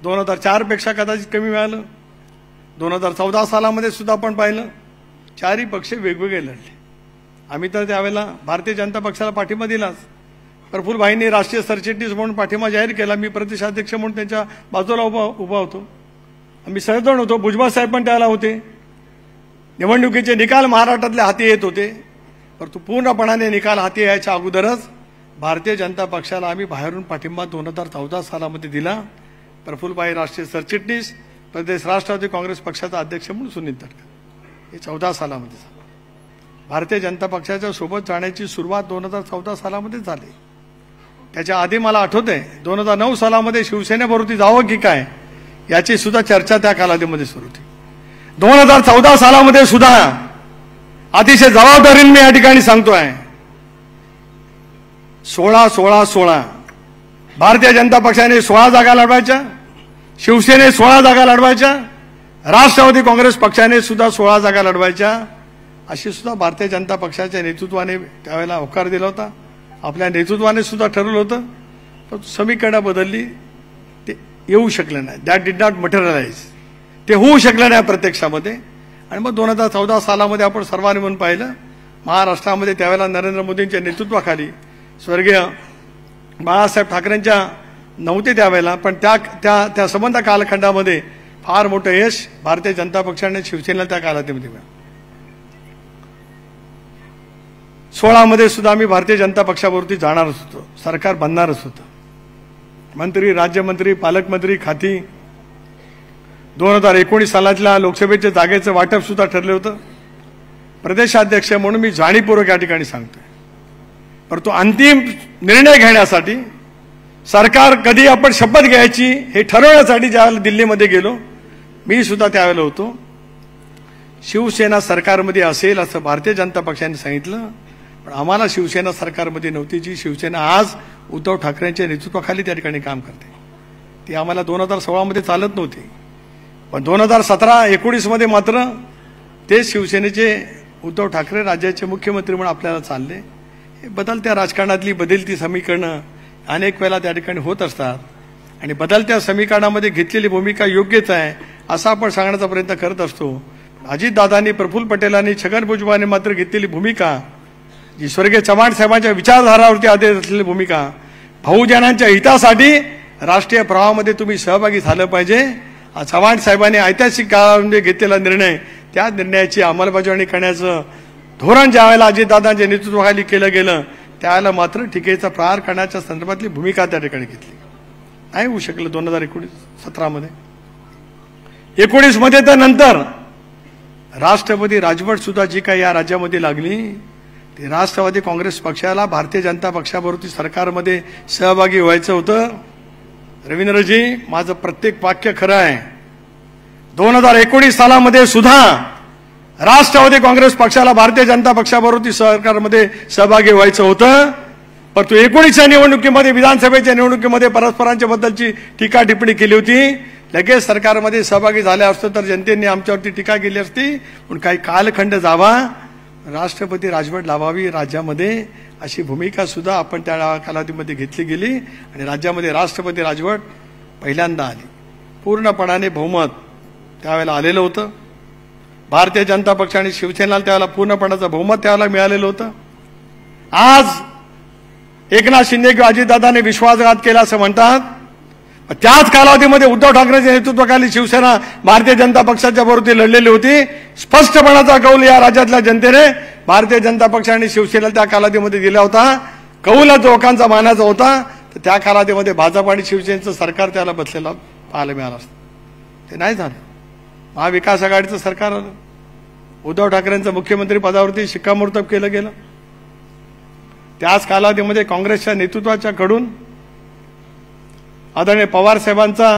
2004 पेक्षा कदाचित कमी मिळालं. 2014 सालामध्ये सुद्धा आपण पाहिलं चारही पक्ष वेगवेगळे लढले. आम्ही तर त्यावेळेला भारतीय जनता पक्षाला पाठिंबा दिलाच. प्रफुल्ल भाईंनी राष्ट्रीय सरचिटणीस म्हणून पाठिंबा जाहीर केला. मी प्रदेशाध्यक्ष म्हणून त्यांच्या बाजूला उभा होतो. आम्ही सर्वजण होतो. भुजबळ साहेब पण त्याला होते. निवडणुकीचे निकाल महाराष्ट्रातले हाती येत होते, परंतु पूर्णपणाने निकाल हाती यायच्या अगोदरच भारतीय जनता पक्षाला आम्ही बाहेरून पाठिंबा 2014 सालामध्ये दिला. प्रफुल्लभाई राष्ट्रीय सरचिटणीस, प्रदेश राष्ट्रवादी काँग्रेस पक्षाचा अध्यक्ष म्हणून सुनील तटकरे, हे 14 सालामध्ये झालं. भारतीय जनता पक्षाच्या सोबत जाण्याची सुरुवात 2014 सालामध्ये झाली. त्याच्या आधी मला आठवतंय 2009 सालामध्ये शिवसेनेबरोबर जावं की काय याची सुद्धा चर्चा त्या कालावधीमध्ये सुरू होती. 2014 सालामध्ये सुद्धा अतिशय जबाबदारीने मी या ठिकाणी सांगतोय, 16 भारतीय जनता पक्षाने 16 जागा लढवायच्या, शिवसेने 16 जागा लढवायच्या, राष्ट्रवादी काँग्रेस पक्षाने सुद्धा 16 जागा लढवायच्या, अशी सुद्धा भारतीय जनता पक्षाच्या नेतृत्वाने त्यावेळेला होकार दिला होता. आपल्या नेतृत्वाने सुद्धा ठरवलं होतं. पण समीकरणं बदलली, ते येऊ शकलं नाही. That did not materialize. ते होऊ शकलं नाही प्रत्यक्षामध्ये. आणि मग 2014 सालामध्ये आपण सर्वांनी म्हणून पाहिलं, महाराष्ट्रामध्ये त्यावेळेला नरेंद्र मोदींच्या नेतृत्वाखाली स्वर्गीय बाळासाहेब ठाकरेंच्या नव्हते त्यावेळेला, पण त्या संबंध कालखंडामध्ये फार मोठं यश भारतीय जनता पक्षाने शिवसेनेला त्या कालावधीमध्ये मिळालं. 16 मध्ये सुद्धा आम्ही भारतीय जनता पक्षावरती जाणारच होतो, सरकार बनणारच होतं. मंत्री, राज्यमंत्री, पालकमंत्री खाती 2019 सालातल्या लोकसभेच्या जागेचं वाटप सुद्धा ठरलं होतं. प्रदेशाध्यक्ष म्हणून मी जाणीवपूर्वक या ठिकाणी सांगतोय, परंतु अंतिम निर्णय घेण्यासाठी सरकार कधी आपण शपथ घ्यायची हे ठरवण्यासाठी ज्यावेळेला दिल्लीमध्ये गेलो, मी सुद्धा त्यावेळेला होतो. शिवसेना सरकारमध्ये असेल असं भारतीय जनता पक्षाने सांगितलं, पण आम्हाला शिवसेना सरकारमध्ये नव्हती. जी शिवसेना आज उद्धव ठाकरेंच्या नेतृत्वाखाली त्या ठिकाणी काम करते, ती आम्हाला 2016 मध्ये चालत नव्हती. पण 2017-19 मध्ये मात्र ते शिवसेनेचे उद्धव ठाकरे राज्याचे मुख्यमंत्री म्हणून आपल्याला चालले. हे बदलत्या राजकारणातली बदलती समीकरणं अनेक वेळेला त्या ठिकाणी होत असतात, आणि बदलत्या समीकरणामध्ये घेतलेली भूमिका योग्यच आहे असं आपण सांगण्याचा प्रयत्न करत असतो. अजितदादांनी, प्रफुल्ल पटेलांनी, छगन भुजबळांनी मात्र घेतलेली भूमिका, जी स्वर्गीय चव्हाण साहेबांच्या विचारधारावरती आधारित असलेली भूमिका, बहुजनांच्या हितासाठी राष्ट्रीय प्रवाहामध्ये तुम्ही सहभागी झालं पाहिजे. चव्हाण साहेबांनी ऐतिहासिक काळामध्ये घेतलेला निर्णय, त्या निर्णयाची अंमलबजावणी करण्याचं धोरण ज्यावेळेला अजितदादांच्या नेतृत्वाखाली केलं गेलं, त्यावेळेला मात्र टीकेचा प्रहार करण्याच्या संदर्भातली भूमिका त्या ठिकाणी घेतली. नाही होऊ शकलं 2017 मध्ये. 19 मध्ये तर नंतर राष्ट्रपती राजवट सुद्धा जी काही या राज्यामध्ये लागली, ते राष्ट्रवादी काँग्रेस पक्षाला भारतीय जनता पक्षाबरोबर सरकारमध्ये सहभागी व्हायचं होतं. रवींद्रजी, माझं प्रत्येक वाक्य खरं आहे. 2019 सालामध्ये सुद्धा राष्ट्रवादी काँग्रेस पक्षाला भारतीय जनता पक्षाबरोबर सरकारमध्ये सहभागी व्हायचं होतं, परंतु 19च्या निवडणुकीमध्ये, विधानसभेच्या निवडणुकीमध्ये परस्परांच्या बद्दलची टीका टिप्पणी केली होती. लगेच सरकारमध्ये सहभागी झाले असतो तर जनतेने आमच्यावरती टीका केली असती. पण काही कालखंड जावा, राष्ट्रपती राजवट लावावी राज्यामध्ये, अशी भूमिका सुद्धा आपण त्या कालावधीमध्ये घेतली गेली. आणि राज्यामध्ये राष्ट्रपती राजवट पहिल्यांदा आली. पूर्णपणाने बहुमत त्यावेळेला आलेलं होतं. भारतीय जनता पक्ष आणि शिवसेनेला त्यावेळेला पूर्णपणाचं बहुमत त्यावेळेला मिळालेलं होतं. आज एकनाथ शिंदे किंवा अजितदादांनी विश्वासघात केला असं म्हणतात, त्याच कालावधीमध्ये उद्धव ठाकरेंच्या नेतृत्वाखाली शिवसेना भारतीय जनता पक्षाच्या बरोबर लढलेली होती. स्पष्टपणाचा कौल या राज्यातल्या जनतेने भारतीय जनता पक्ष आणि शिवसेनेला त्या कालावधीमध्ये दिला होता. कौल लोकांचा मानाचा होता. तर त्या कालावधीमध्ये भाजप आणि शिवसेनेचं सरकार त्याला बसलेलं पाहायला मिळालं असतं. ते नाही झालं. महाविकास आघाडीचं सरकार आलं. उद्धव ठाकरेंचं मुख्यमंत्री पदावरती शिक्कामोर्तब केलं गेलं. त्याच कालावधीमध्ये काँग्रेसच्या नेतृत्वाच्या कडून आदरणीय पवार साहेबांचा